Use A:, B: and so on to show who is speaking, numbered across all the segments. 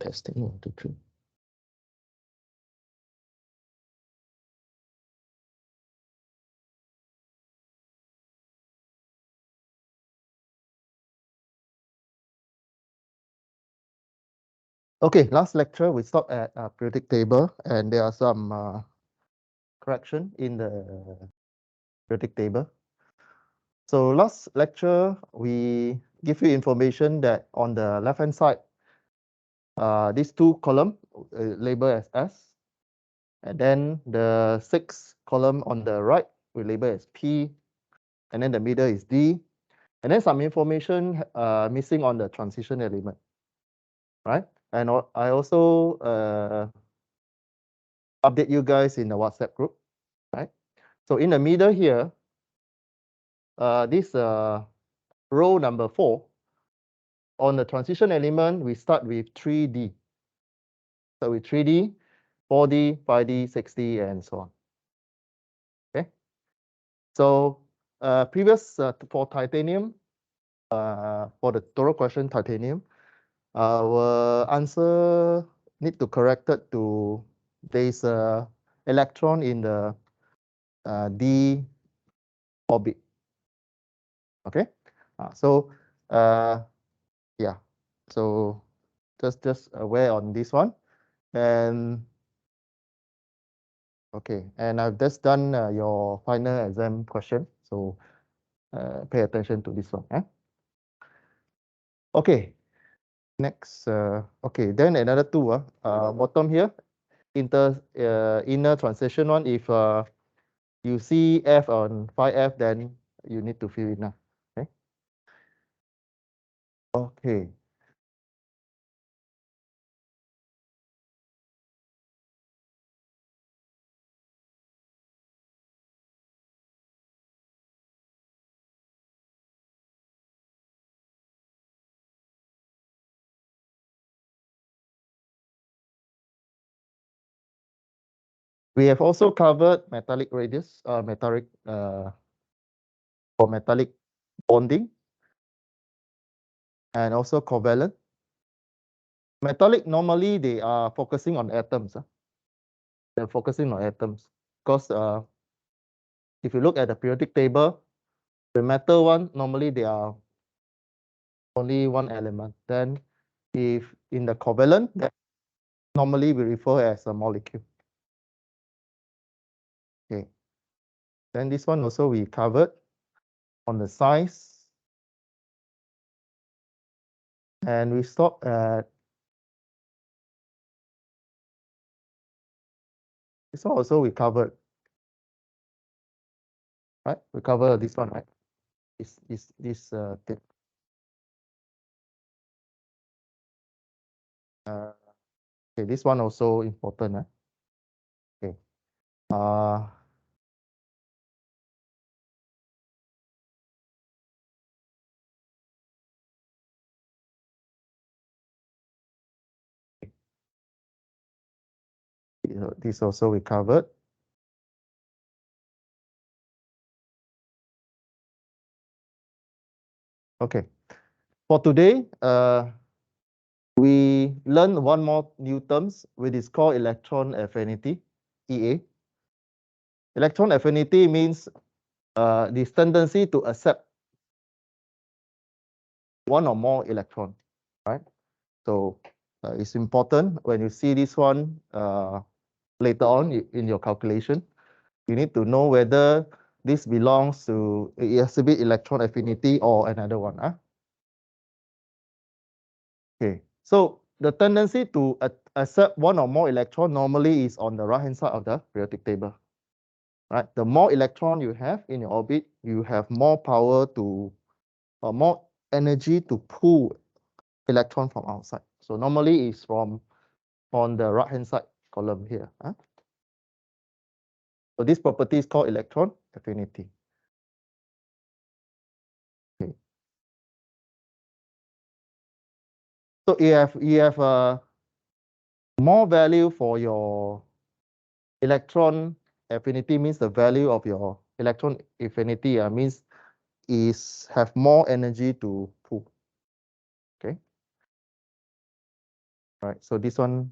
A: Testing 1, 2, 3. Okay, last lecture we stopped at periodic table, and there are some correction in the periodic table. So last lecture we give you information that on the left hand side, these two column label as S, and then the sixth column on the right we label as P, and then the middle is D, and then some information missing on the transition element, right? And I also update you guys in the WhatsApp group, right? So in the middle here, this row number 4, on the transition element, we start with 3D. So with 3D, 4D, 5D, 6D, and so on. Okay. So previous for titanium, for the Toro question titanium, our answer need to correct it to there's a electron in the D orbit. Okay. So yeah. So just aware on this one. And okay, and I've just done your final exam question, so pay attention to this one. Okay, next. Okay, then another two. Bottom here, inner transition one. If you see F on 5F, then you need to fill in now. Okay. Okay. We have also covered metallic radius, metallic for metallic bonding, and also covalent. Metallic normally they are focusing on atoms. They're focusing on atoms because if you look at the periodic table, the metal one normally they are only one element. Then if in the covalent, that normally we refer as a molecule. Okay. Then this one also we covered on the size. And we stop at this one also we covered. Right? We cover this one, right? This thing. Okay, this one also important. Okay. This also we covered. Okay. For today, we learn one more new terms, which is called electron affinity, EA. Electron affinity means this tendency to accept one or more electron, right? So it's important when you see this one later on in your calculation, you need to know whether this belongs to exhibit electron affinity or another one. Okay, so the tendency to accept one or more electron normally is on the right hand side of the periodic table. Right, the more electron you have in your orbit, you have more power to, or more energy to pull electron from outside. So normally it's from on the right hand side column here. So this property is called electron affinity. Okay. So you have more value for your electron affinity, means the value of your electron affinity means is have more energy to pull. Okay. Right. So this one,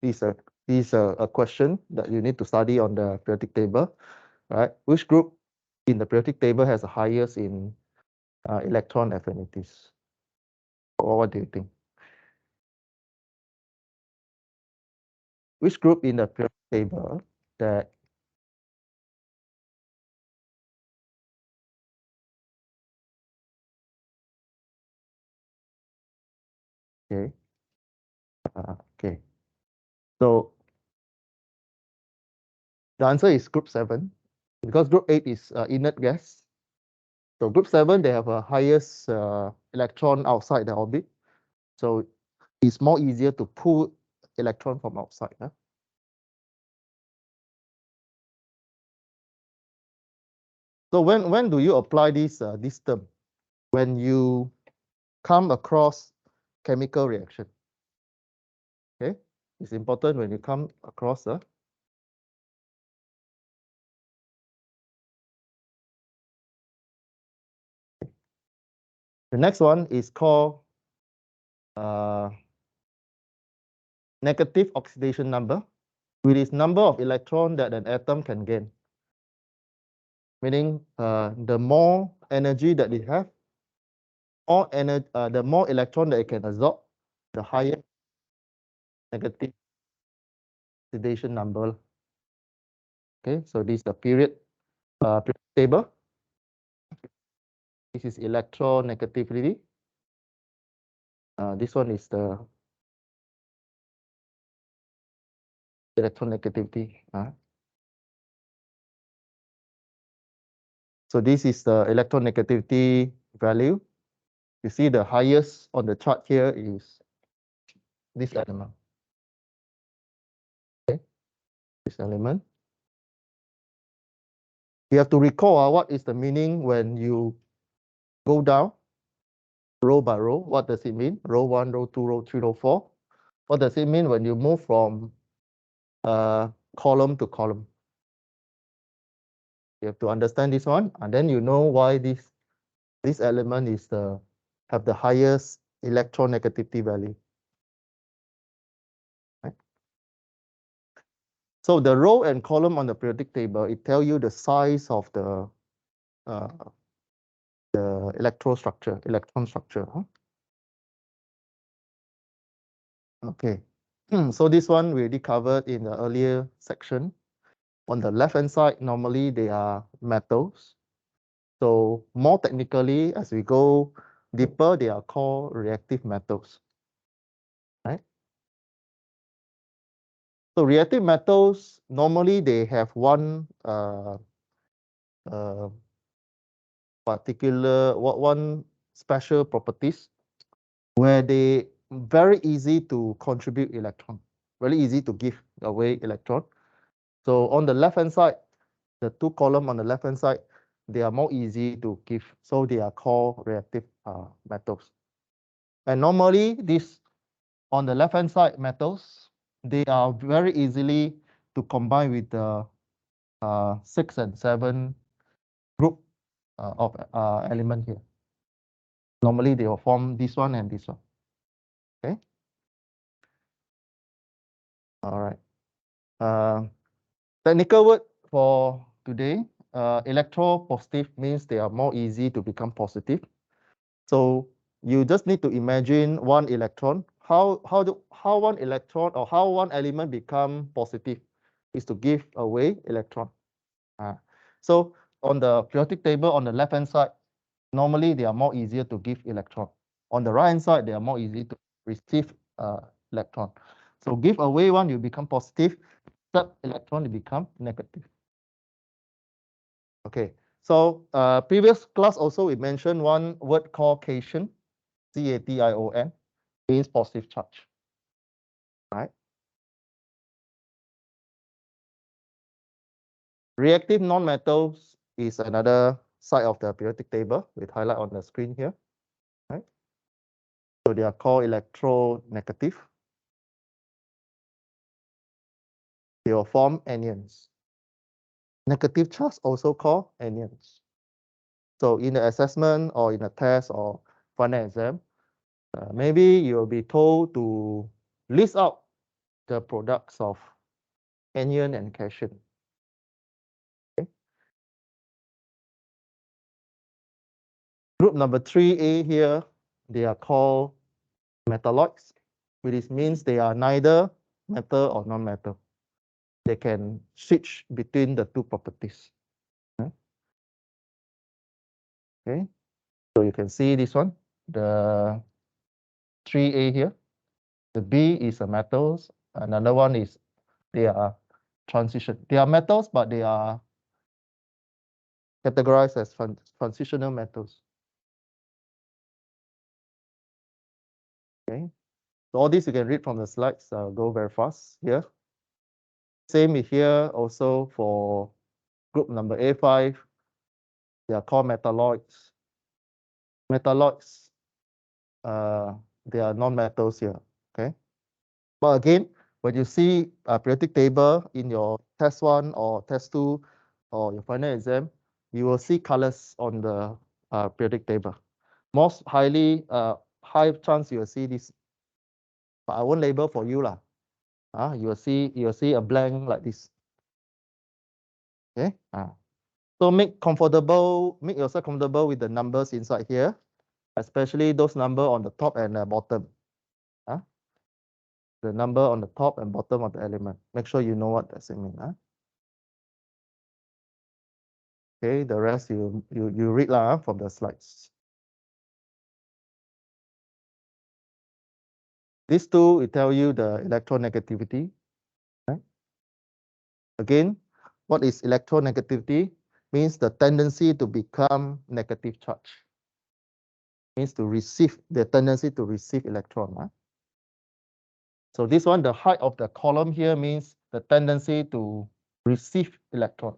A: this is a question that you need to study on the periodic table, right? Which group in the periodic table has the highest in electron affinities? Or what do you think? Which group in the periodic table that okay? Okay. So the answer is group 7, because group 8 is inert gas. So group 7, they have a highest electron outside the orbit. So it's more easier to pull electron from outside. Huh? So when do you apply this term? When you come across chemical reaction. Okay, it's important when you come across the next one is called negative oxidation number, which is number of electron that an atom can gain. Meaning the more energy that it have, the more electron that it can absorb, the higher negative oxidation number. Okay, so this is the period table. This is electronegativity. This one is the electronegativity. So this is the electronegativity value. You see the highest on the chart here is this element. Okay, this element. You have to recall what is the meaning when you go down row by row. What does it mean? Row 1, row 2, row 3, row 4. What does it mean when you move from column to column? You have to understand this one, and then you know why this element is have the highest electronegativity value. Right? So the row and column on the periodic table, it tell you the size of the electron structure. Huh? Okay. So this one we already covered in the earlier section. On the left-hand side, normally they are metals. So more technically, as we go deeper, they are called reactive metals. Right? So reactive metals, normally they have one one special properties where they very easy to contribute electron, very easy to give away electron. So on the left-hand side, the two column on the left-hand side, they are more easy to give. So they are called reactive metals. And normally this on the left-hand side metals, they are very easily to combine with the 6 and 7 group of element here. Normally they will form this one and this one. Okay. All right. Technical word for today. Electropositive means they are more easy to become positive. So you just need to imagine one electron. How one electron or how one element become positive is to give away electron. So on the periodic table on the left hand side, normally they are more easier to give electron. On the right hand side, they are more easy to receive electron. So give away one, you become positive. Accept electron, you become negative. Okay. So previous class also we mentioned one word called cation, C-A-T-I-O-N, means positive charge. Right. Reactive nonmetals is another side of the periodic table with highlight on the screen here. Right. So they are called electronegative. They will form anions. Negative charge also called anions. So in the assessment or in a test or final exam, maybe you'll be told to list out the products of anion and cation. Okay. Group number 3A here, they are called metalloids, which means they are neither metal or non-metal. They can switch between the two properties. Okay, so you can see this one, the 3A here. The B is a metals. Another one is they are transition. They are metals, but they are categorized as transitional metals. Okay, so all this you can read from the slides. I'll go very fast here. Same here also for group number A5. They are called metalloids. Metalloids, they are non-metals here. Okay, but again, when you see a periodic table in your test 1 or test 2 or your final exam, you will see colors on the periodic table. Most high chance you will see this, but I won't label for you lah. You will see a blank like this. Okay. So make yourself comfortable with the numbers inside here, especially those numbers on the top and the bottom. The number on the top and bottom of the element. Make sure you know what does it mean. Okay, the rest you read lah from the slides. These two will tell you the electronegativity. Right? Again, what is electronegativity? Means the tendency to become negative charge. Means to receive, the tendency to receive electron. So this one, the height of the column here means the tendency to receive electron.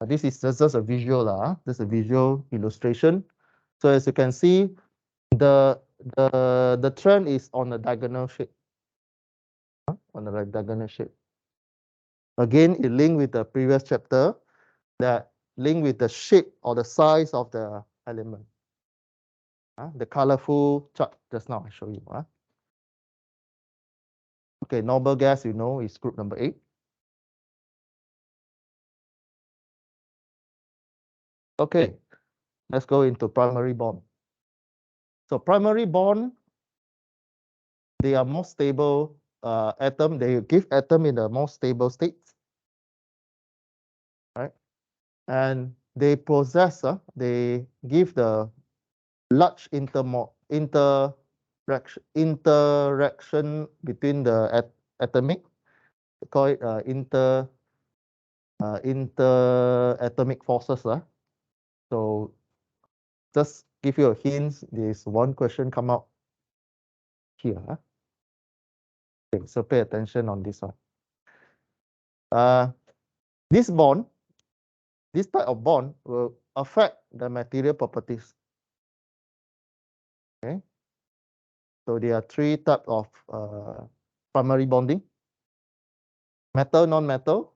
A: This is just a visual, this is a visual illustration. So as you can see, the trend is on a diagonal shape. On the diagonal shape. Again, it linked with the previous chapter, that link with the shape or the size of the element. The colorful chart just now I show you. Okay, noble gas, you know, is group number 8. Okay, let's go into primary bond. So primary bond, they are more stable atom. They give atom in the most stable state, right? And they possess, they give the large interaction between the atomic. We call it interatomic forces. So just give you a hint, there's one question come out here. Okay, so pay attention on this one. This bond, this type of bond will affect the material properties. Okay, so there are 3 types of primary bonding: metal, non-metal,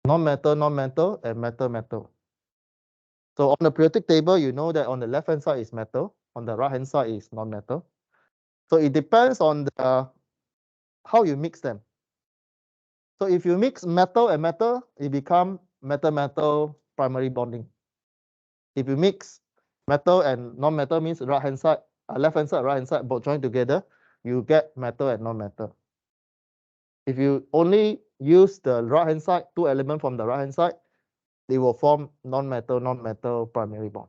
A: non-metal, non-metal, and metal-metal. So on the periodic table, you know that on the left-hand side is metal, on the right-hand side is non-metal. So it depends on how you mix them. So if you mix metal and metal, it becomes metal-metal primary bonding. If you mix metal and non-metal, means right-hand side, left-hand side, right-hand side, both joined together, you get metal and non-metal. If you only use the right-hand side, 2 elements from the right-hand side, they will form non-metal, non-metal primary bond.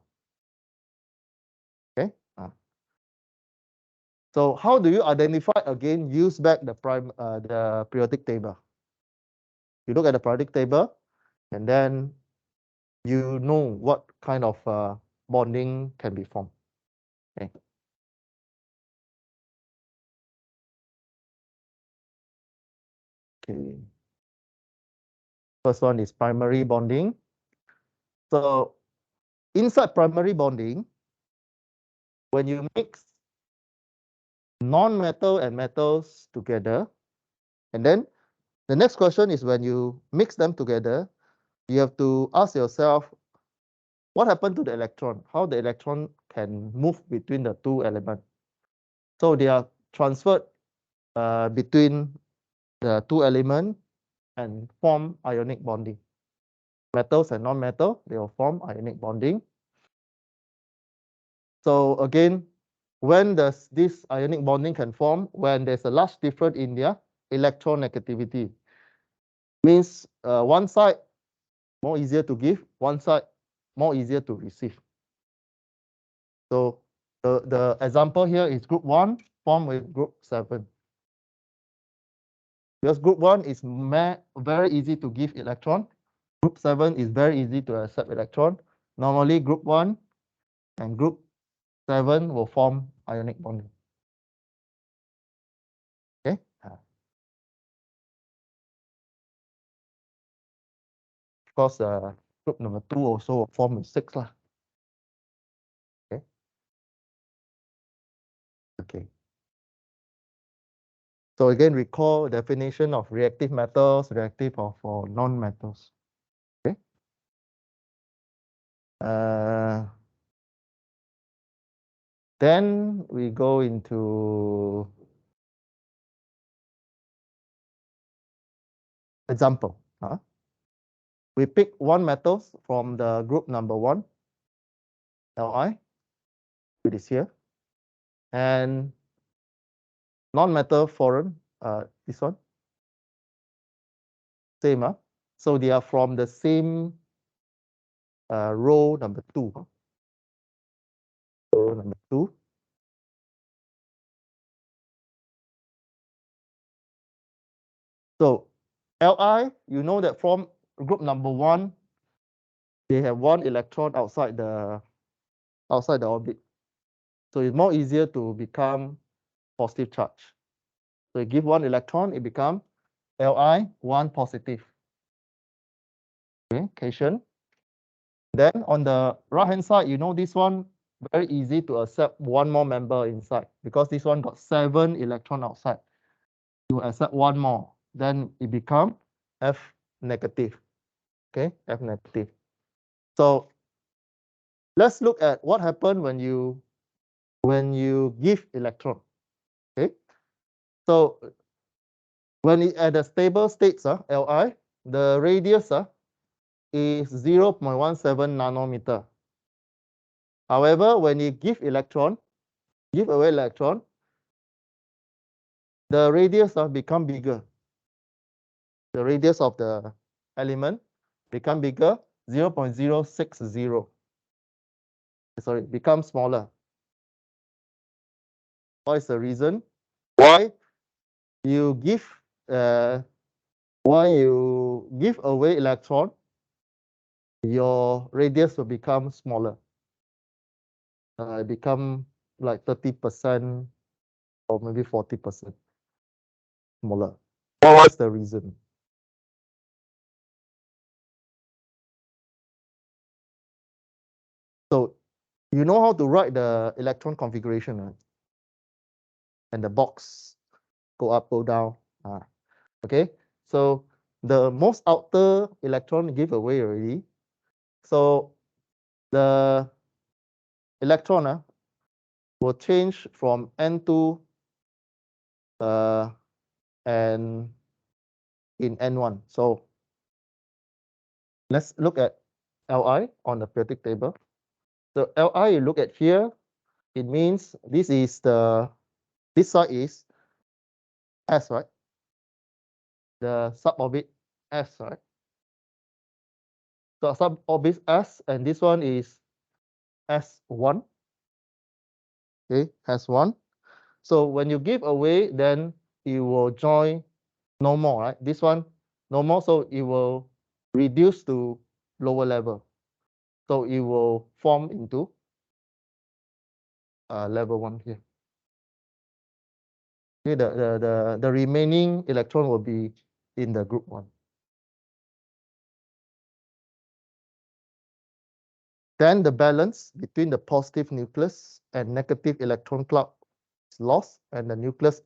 A: Okay. So how do you identify again? Use back the periodic table. You look at the periodic table, and then you know what kind of bonding can be formed. Okay. Okay. First one is primary bonding. So inside primary bonding, when you mix non-metal and metals together, and then the next question is when you mix them together, you have to ask yourself, what happened to the electron? How the electron can move between the two elements? So they are transferred between the two elements and form ionic bonding. Metals and non-metal, they will form ionic bonding. So again, when does this ionic bonding can form? When there's a large difference in their electronegativity. Means one side more easier to give, one side more easier to receive. So the example here is group 1 formed with group 7. Because group 1 is very easy to give electron. Group 7 is very easy to accept electron. Normally group 1 and group 7 will form ionic bonding. Okay. Of course, group number 2 also will form with 6 lah. Okay. Okay. So again, recall definition of reactive metals, reactive for non-metals. Okay. Then we go into example. We pick one metals from the group number 1, Li, it is here, and non-metal foreign, this one, same. So they are from the same row number 2. Row number 2. So Li, you know that from group number 1, they have one electron outside the orbit. So it's more easier to become positive charge. So you give one electron, it becomes Li, 1 positive. Okay, cation. Then on the right-hand side, you know this one, very easy to accept one more member inside because this one got 7 electron outside. You accept one more, then it becomes F negative. Okay, F negative. So let's look at what happened when you give electron. Okay, so when it at the stable states, Li, the radius is 0.17 nanometer. However, when you give away electron, the radius become bigger. The radius of the element become bigger, 0.060. Sorry, become smaller. What is the reason? Why you give away electron, your radius will become smaller. It become like 30% or maybe 40% smaller. What's the reason? So you know how to write the electron configuration, right? And the box go up, go down. Okay, so the most outer electron give away already. So the electron will change from N2 and in N1. So let's look at Li on the periodic table. So Li, you look at here, it means this side is S, right? The suborbit S, right? So suborbit S, and this one is S1. Okay, S1. So when you give away, then it will join no more, right? This one no more, so it will reduce to lower level. So it will form into level 1 here. Okay, the remaining electron will be in the group 1. Then the balance between the positive nucleus and negative electron cloud is lost, and the nucleus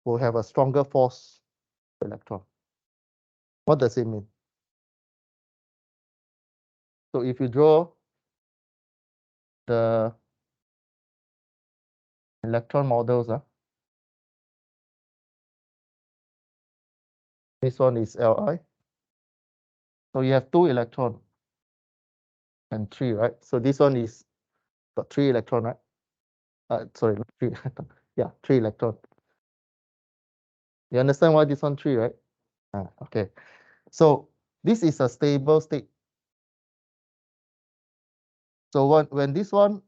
A: will have a stronger force electron. What does it mean? So if you draw the electron models. This one is Li. So you have 2 electron and 3, right? So this one is got 3 electron, right? Sorry, not 3 electron. Yeah, 3 electron. You understand why this one 3, right? Okay. So this is a stable state. So when this one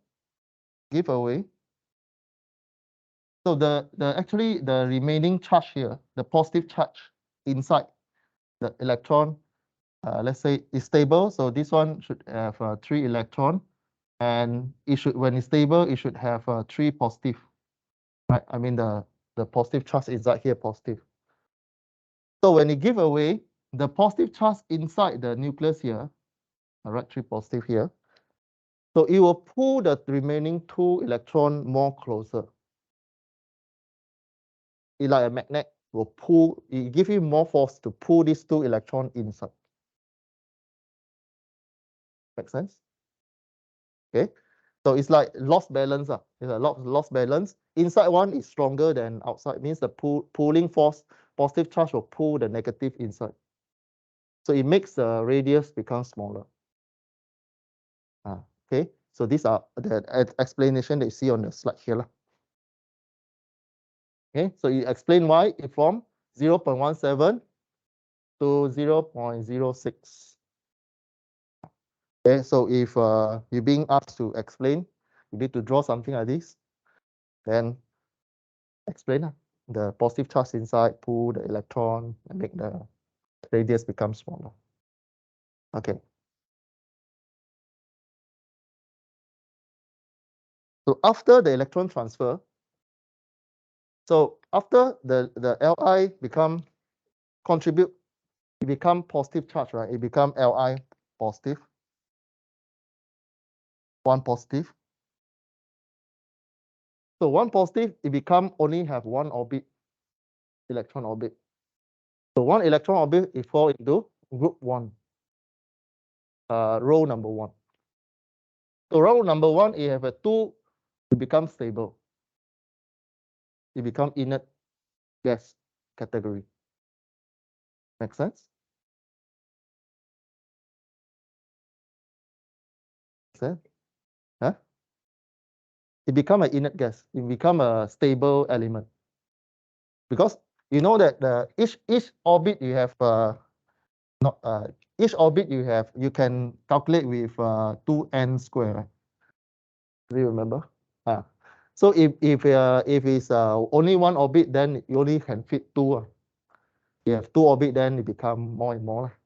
A: give away, so actually the remaining charge here, the positive charge inside the electron, let's say is stable. So this one should have 3 electron, and it should, when it's stable, it should have 3 positive, right? I mean the positive charge inside here positive. So when it give away, the positive charge inside the nucleus here, all right, 3 positive here. So it will pull the remaining 2 electron more closer. It like a magnet will pull, it give you more force to pull these 2 electron inside. Make sense? Okay. So it's like loss balance. It's a loss balance. Inside one is stronger than outside. Means the pulling force, positive charge will pull the negative inside. So it makes the radius become smaller. Okay. So these are the explanation that you see on the slide here. Okay. So you explain why it from 0.17 to 0.06. Okay. So if you're being asked to explain, you need to draw something like this. Then explain the positive charge inside, pull the electron and make the radius become smaller. Okay. So after the electron transfer, so after the Li become contribute, it become positive charge, right? It become Li positive, 1 positive. So 1 positive, it become only have 1 orbit, electron orbit. So 1 electron orbit, it fall into group 1, row number 1. So row number 1, it have a 2, it becomes stable. It become inert gas category. Make sense? Sense? Huh? It become an inert gas. It become a stable element. Because you know that each orbit you have not each orbit you can calculate with 2n square, right? Do you remember? So if it's only 1 orbit, then you only can fit 2. You have 2 orbit, then it become more and more.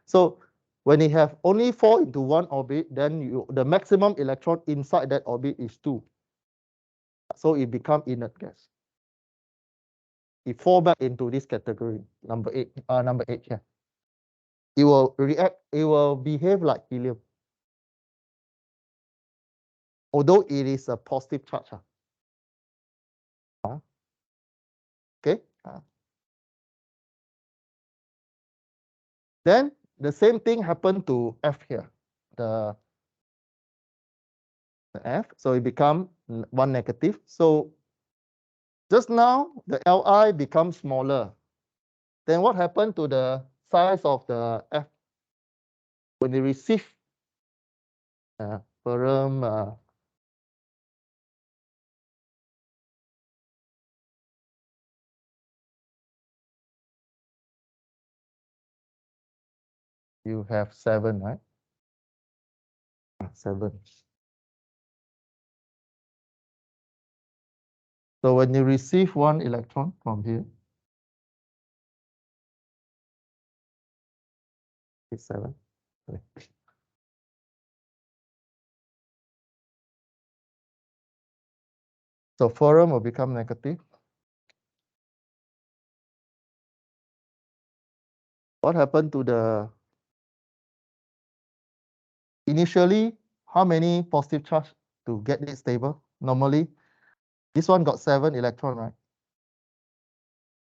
A: So when you have only 4 into 1 orbit, then the maximum electron inside that orbit is 2. So it become inert gas. It fall back into this category, number 8. Number 8 here. It will react. It will behave like helium, although it is a positive charge. Okay. Then the same thing happened to F here. The F. So it become 1 negative. So just now the Li becomes smaller. Then what happened to the size of the F when they receive ferrum? You have 7, right? 7. So when you receive 1 electron from here, it's 7. Okay. So ferrum will become negative. What happened to the initially? How many positive charge to get it stable? Normally, this one got 7 electron, right?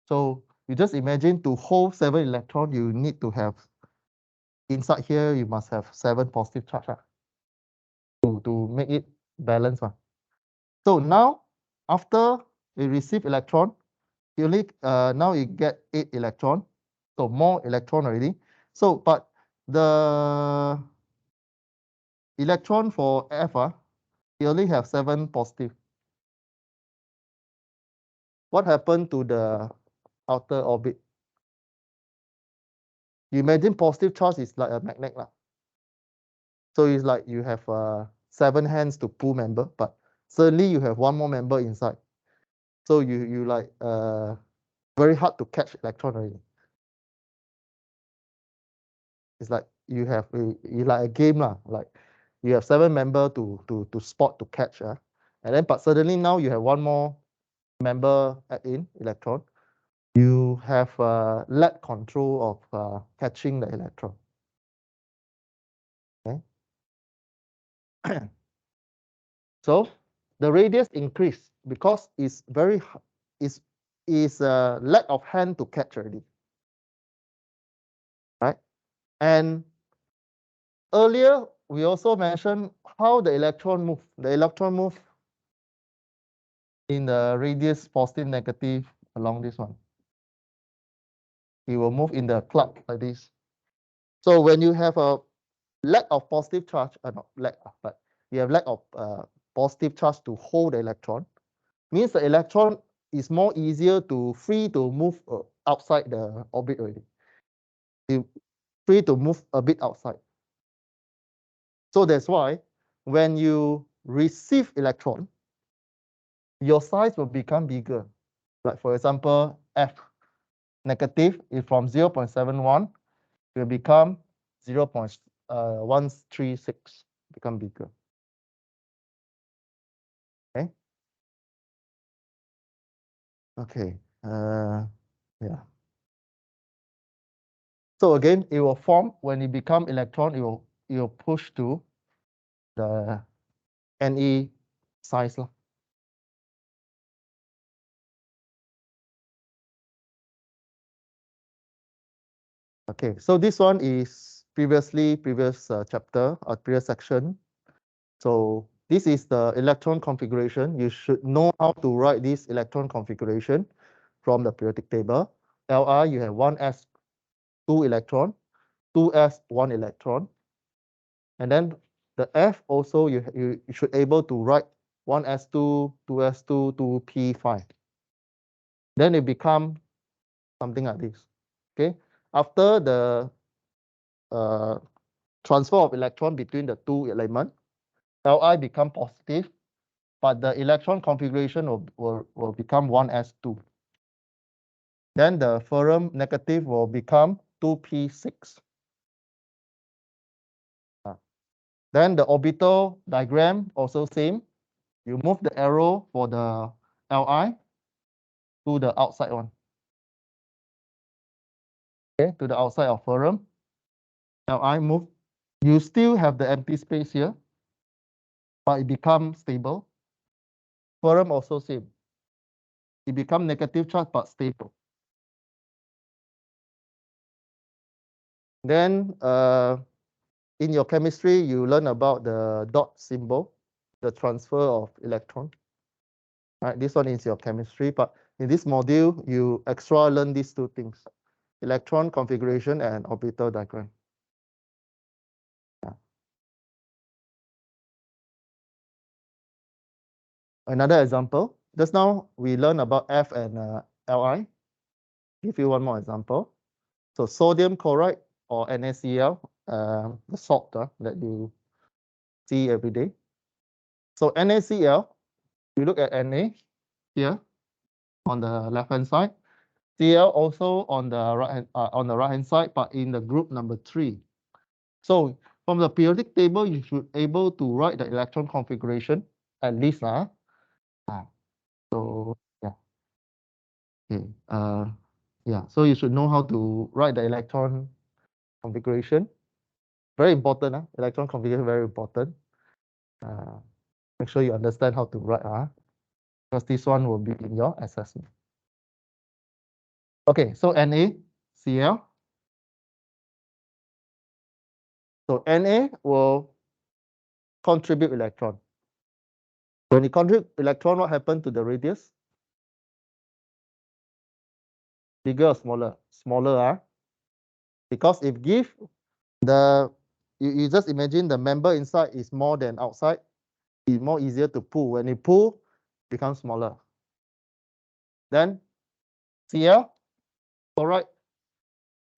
A: So you just imagine to hold 7 electron, you need to have inside here. You must have 7 positive charge. to make it balance. So now, after we receive electron, you only now you get 8 electron, so more electron already. So, but the electron for F, you only have 7 positive. What happened to the outer orbit? You imagine positive charge is like a magnet. So it's like you have 7 hands to pull member, but suddenly you have one more member inside. So you like very hard to catch electron already. It's like you have you like a game like you have 7 member to spot to catch, and then but suddenly now you have one more member add in electron. You have lack control of catching the electron. Okay. So the radius increase because it's very is a lack of hand to catch already, right? And earlier we also mentioned how the electron move. The electron move in the radius positive negative along this one. It will move in the cloud like this. So when you have a lack of positive charge, not lack, but you have lack of positive charge to hold the electron, means the electron is more easier to free to move outside the orbit already. It's free to move a bit outside. So that's why when you receive electron, your size will become bigger. Like for example, F negative is from 0.71 will become 0.136, become bigger. Okay. Okay. Yeah. So again, it will form when it become electron. It will push to the Ne size. Okay. So this one is previous chapter or previous section. So this is the electron configuration. You should know how to write this electron configuration from the periodic table. Li, you have 1s 2 electron, 2s 1 electron, and then the F also you should able to write 1s2, 2s2, 2p5. Then it become something like this. Okay, after the transfer of electron between the two elements, Li become positive, but the electron configuration will become 1s2. Then the ferrum negative will become 2p6. Then the orbital diagram also same. You move the arrow for the Li to the outside one. Okay, to the outside of ferrum. Li move. You still have the empty space here, but it becomes stable. Ferrum also same. It becomes negative charge but stable. Then in your chemistry, you learn about the dot symbol, the transfer of electron. Right, this one is your chemistry, but in this module, you extra learn these two things: electron configuration and orbital diagram. Yeah. Another example, just now we learned about F and Li. Give you one more example. So sodium chloride or NaCl, the salt that you see every day. So NaCl, you look at Na here on the left hand side. Cl also on the right hand side, but in the group number 3. So from the periodic table, you should able to write the electron configuration at least. So yeah. Okay. Yeah. So you should know how to write the electron configuration. Very important. Electron configuration very important. Make sure you understand how to write. Because this one will be in your assessment. Okay. So NaCl. So Na will contribute electron. When it contribute electron, what happened to the radius? Bigger or smaller? Smaller, because if give the, you just imagine the member inside is more than outside, it's more easier to pull. When you pull, it becomes smaller. Then CL, all right.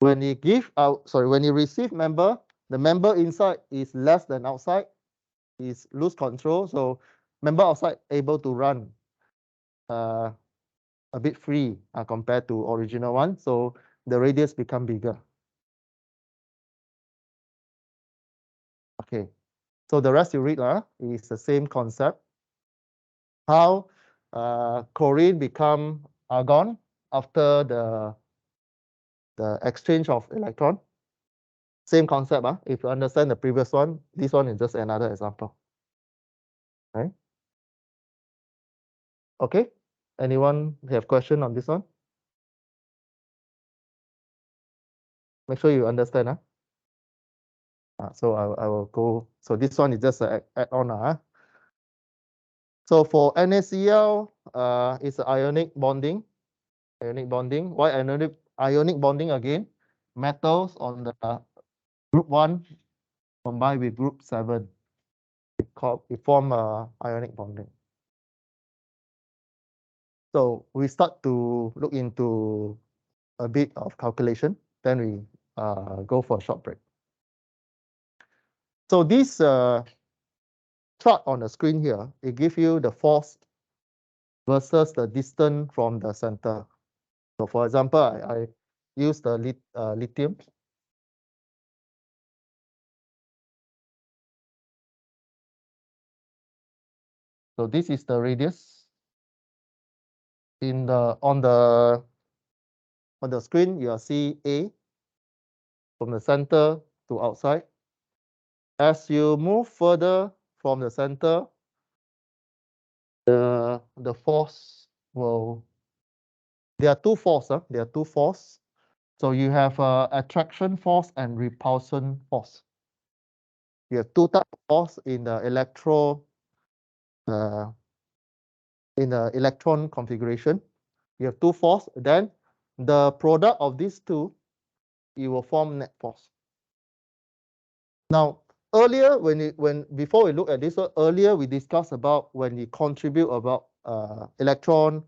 A: When you give out, when you receive member, the member inside is less than outside, is lose control. So member outside able to run a bit free compared to original one. So the radius become bigger. Okay, so the rest you read is the same concept. How chlorine become argon after the exchange of electron. Same concept. If you understand the previous one, this one is just another example. Right? Okay. Anyone have question on this one? Make sure you understand. So I will go. So this one is just an add-on. So for NaCl, it's ionic bonding. Ionic bonding. Why ionic bonding again? Metals on the group 1 combined with group 7. It form ionic bonding. So we start to look into a bit of calculation. Then we go for a short break. So this chart on the screen here, it gives you the force versus the distance from the center. So for example, I use the lithium. So this is the radius. On the screen, you see A from the center to outside. As you move further from the center, the force will. There are two forces. There are two forces. So you have attraction force and repulsion force. You have two types of force in the electron configuration. You have two force. Then the product of these two, it will form net force. Now, earlier before we look at this one, earlier we discussed about when you contribute about electron,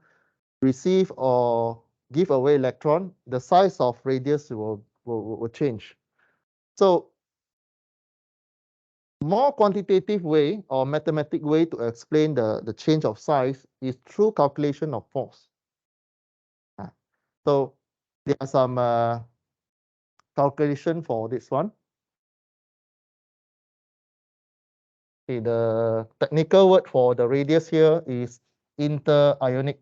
A: receive or give away electron, the size of radius will change. So more quantitative way or mathematic way to explain the change of size is through calculation of force. So there are some calculation for this one. Okay, the technical word for the radius here is interionic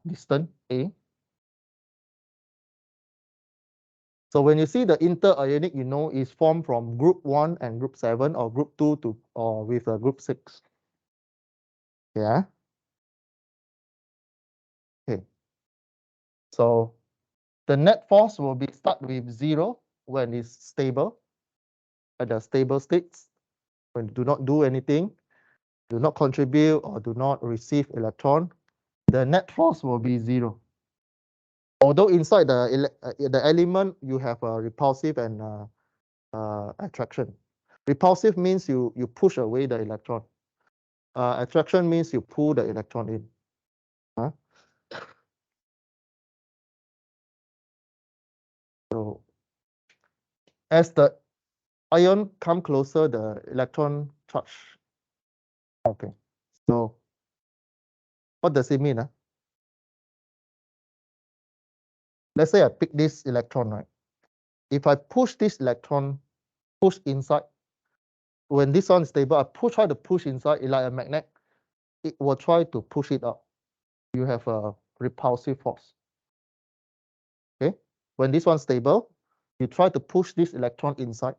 A: distance, A. So when you see the interionic, you know is formed from group 1 and group 7 or group 2 or with a group 6. Yeah. Okay. So the net force will be start with 0 when it's stable, at the stable states, when you do not do anything, do not contribute or do not receive electron, the net force will be 0. Although inside the element you have a repulsive and attraction. Repulsive means you push away the electron. Attraction means you pull the electron in. So as the ion come closer, the electron charge. Okay. So what does it mean? Let's say I pick this electron, right? If I push this electron, push inside, when this one is stable, I try to push inside, it like a magnet, it will try to push it out. You have a repulsive force. Okay. When this one's stable, you try to push this electron inside,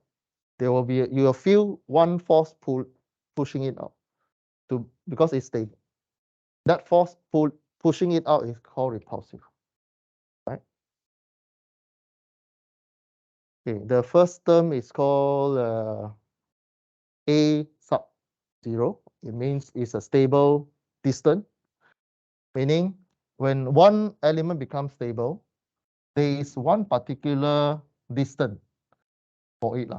A: you will feel one force pushing it out because it's stable. That force pushing it out is called repulsive. Right? Okay, the first term is called A sub 0. It means it's a stable distance, meaning when one element becomes stable, there is one particular distance for it.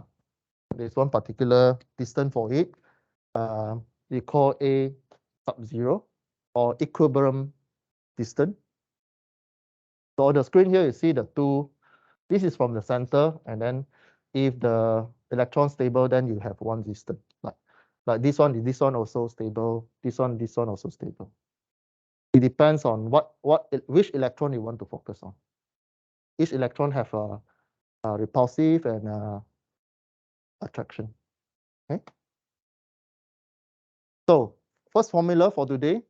A: There's one particular distance for it. We call A sub 0 or equilibrium distance. So on the screen here, you see the two. This is from the center, and then if the electron stable, then you have one distance. Like this one also stable. This one also stable. It depends on which electron you want to focus on. Each electron have a repulsive and attraction. Okay. So first formula for today: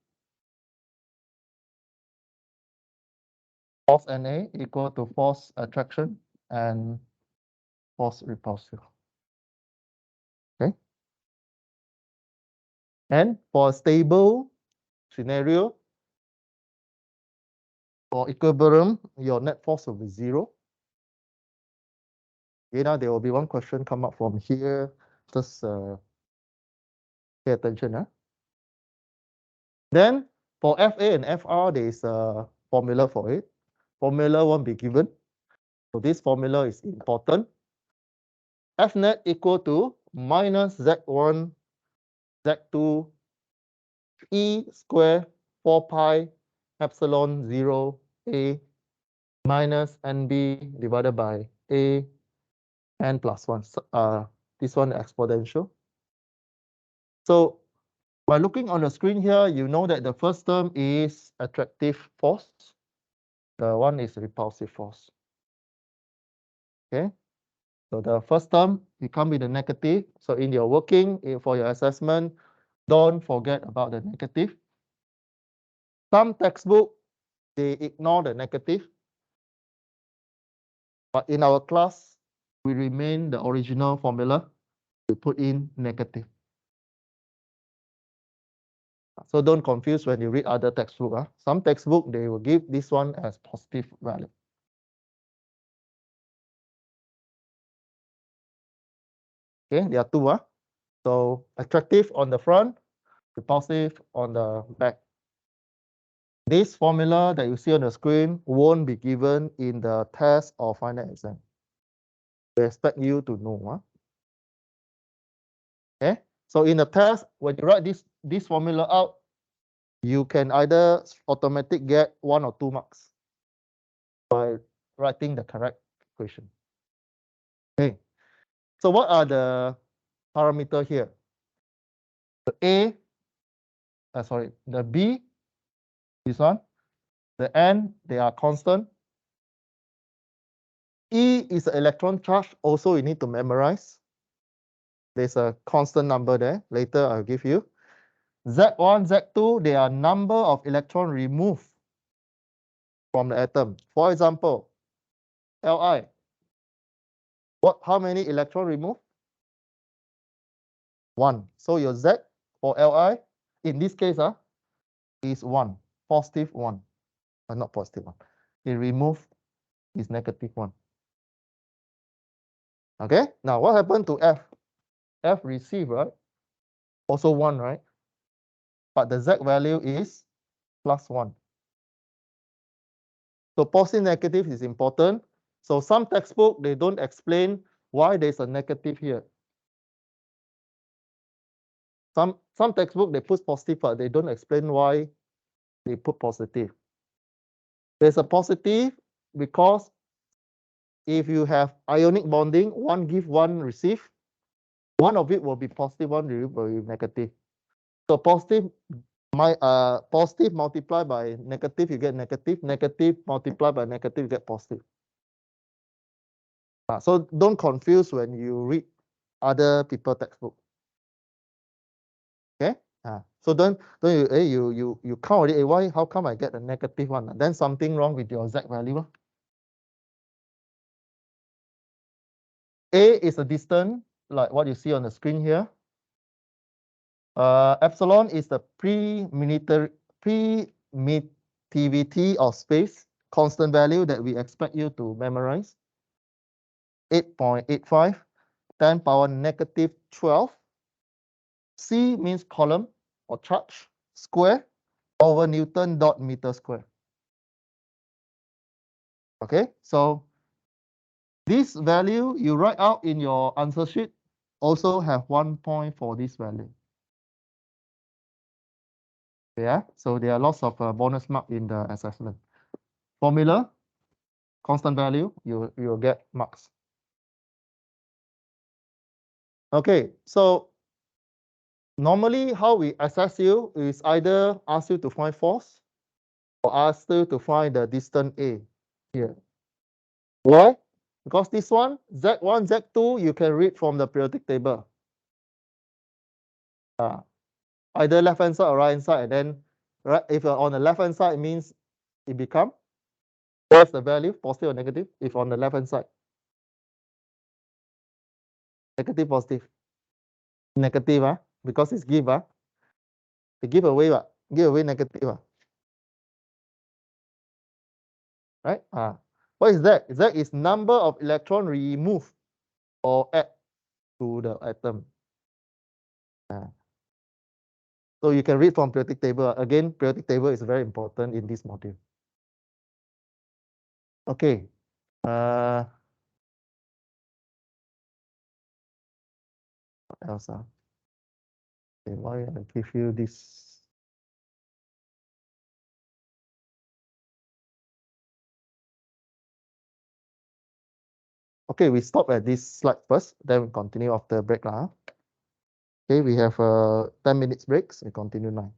A: force Na equal to force attraction and force repulsive. Okay. And for a stable scenario, for equilibrium, your net force will be 0. Okay, now there will be one question come up from here. Just pay attention. Then for FA and FR, there is a formula for it. Formula won't be given. So this formula is important. F net equal to minus Z1, Z2, E square 4 pi epsilon 0 A minus NB divided by A n plus 1. This one exponential. So by looking on the screen here, you know that the first term is attractive force. The one is repulsive force. Okay. So the first term, you come with the negative. So in your working, for your assessment, don't forget about the negative. Some textbook, they ignore the negative. But in our class, we remain the original formula. We put in negative. So don't confuse when you read other textbook. Some textbook, they will give this one as positive value. Okay, there are two. So attractive on the front, repulsive on the back. This formula that you see on the screen won't be given in the test or final exam. We expect you to know. Okay, so in the test, when you write this formula out, you can either automatically get 1 or 2 marks by writing the correct equation. Okay, so what are the parameters here? The the B, this one, the N, they are constant. E is the electron charge, also you need to memorize. There's a constant number there. Later I'll give you. Z1, Z2, they are number of electron removed from the atom. For example, Li. How many electron removed? 1. So your Z for Li, in this case, is 1, positive 1. Not positive 1. It removed is negative 1. Okay, now what happened to F? F received, right? Also 1, right? But the Z value is plus 1. So positive negative is important. So some textbook, they don't explain why there's a negative here. Some textbook, they put positive, but they don't explain why they put positive. There's a positive because if you have ionic bonding, one give, one receive, one of it will be positive, one will be negative. So positive multiplied by negative, you get negative. Negative multiplied by negative, you get positive. So don't confuse when you read other people textbook. Okay. So don't you count it. Why? How come I get a negative one? Then something wrong with your Z value. A is a distance, like what you see on the screen here. Epsilon is the permittivity of space, constant value that we expect you to memorize. 8.85, 10 power negative 12 C means column or charge square over Newton dot meter square. Okay, so this value you write out in your answer sheet also have 1 point for this value. Yeah, so there are lots of bonus mark in the assessment. Formula, constant value, you will get marks. Okay, so normally how we assess you is either ask you to find force or ask you to find the distance A here. Why? Because this one, Z1, Z2, you can read from the periodic table. Either left hand side or right hand side, and then if you're on the left hand side, it means it become, what's the value, positive or negative, if on the left hand side? Negative, positive. Negative, because it's give, they give away, give away negative, right? What is that? That is number of electron removed or add to the atom. So you can read from periodic table. Again, periodic table is very important in this module. Okay. What else? Okay, why I give you this? Okay, we stop at this slide first, then we continue after break. Okay, we have 10 minutes breaks. We continue now.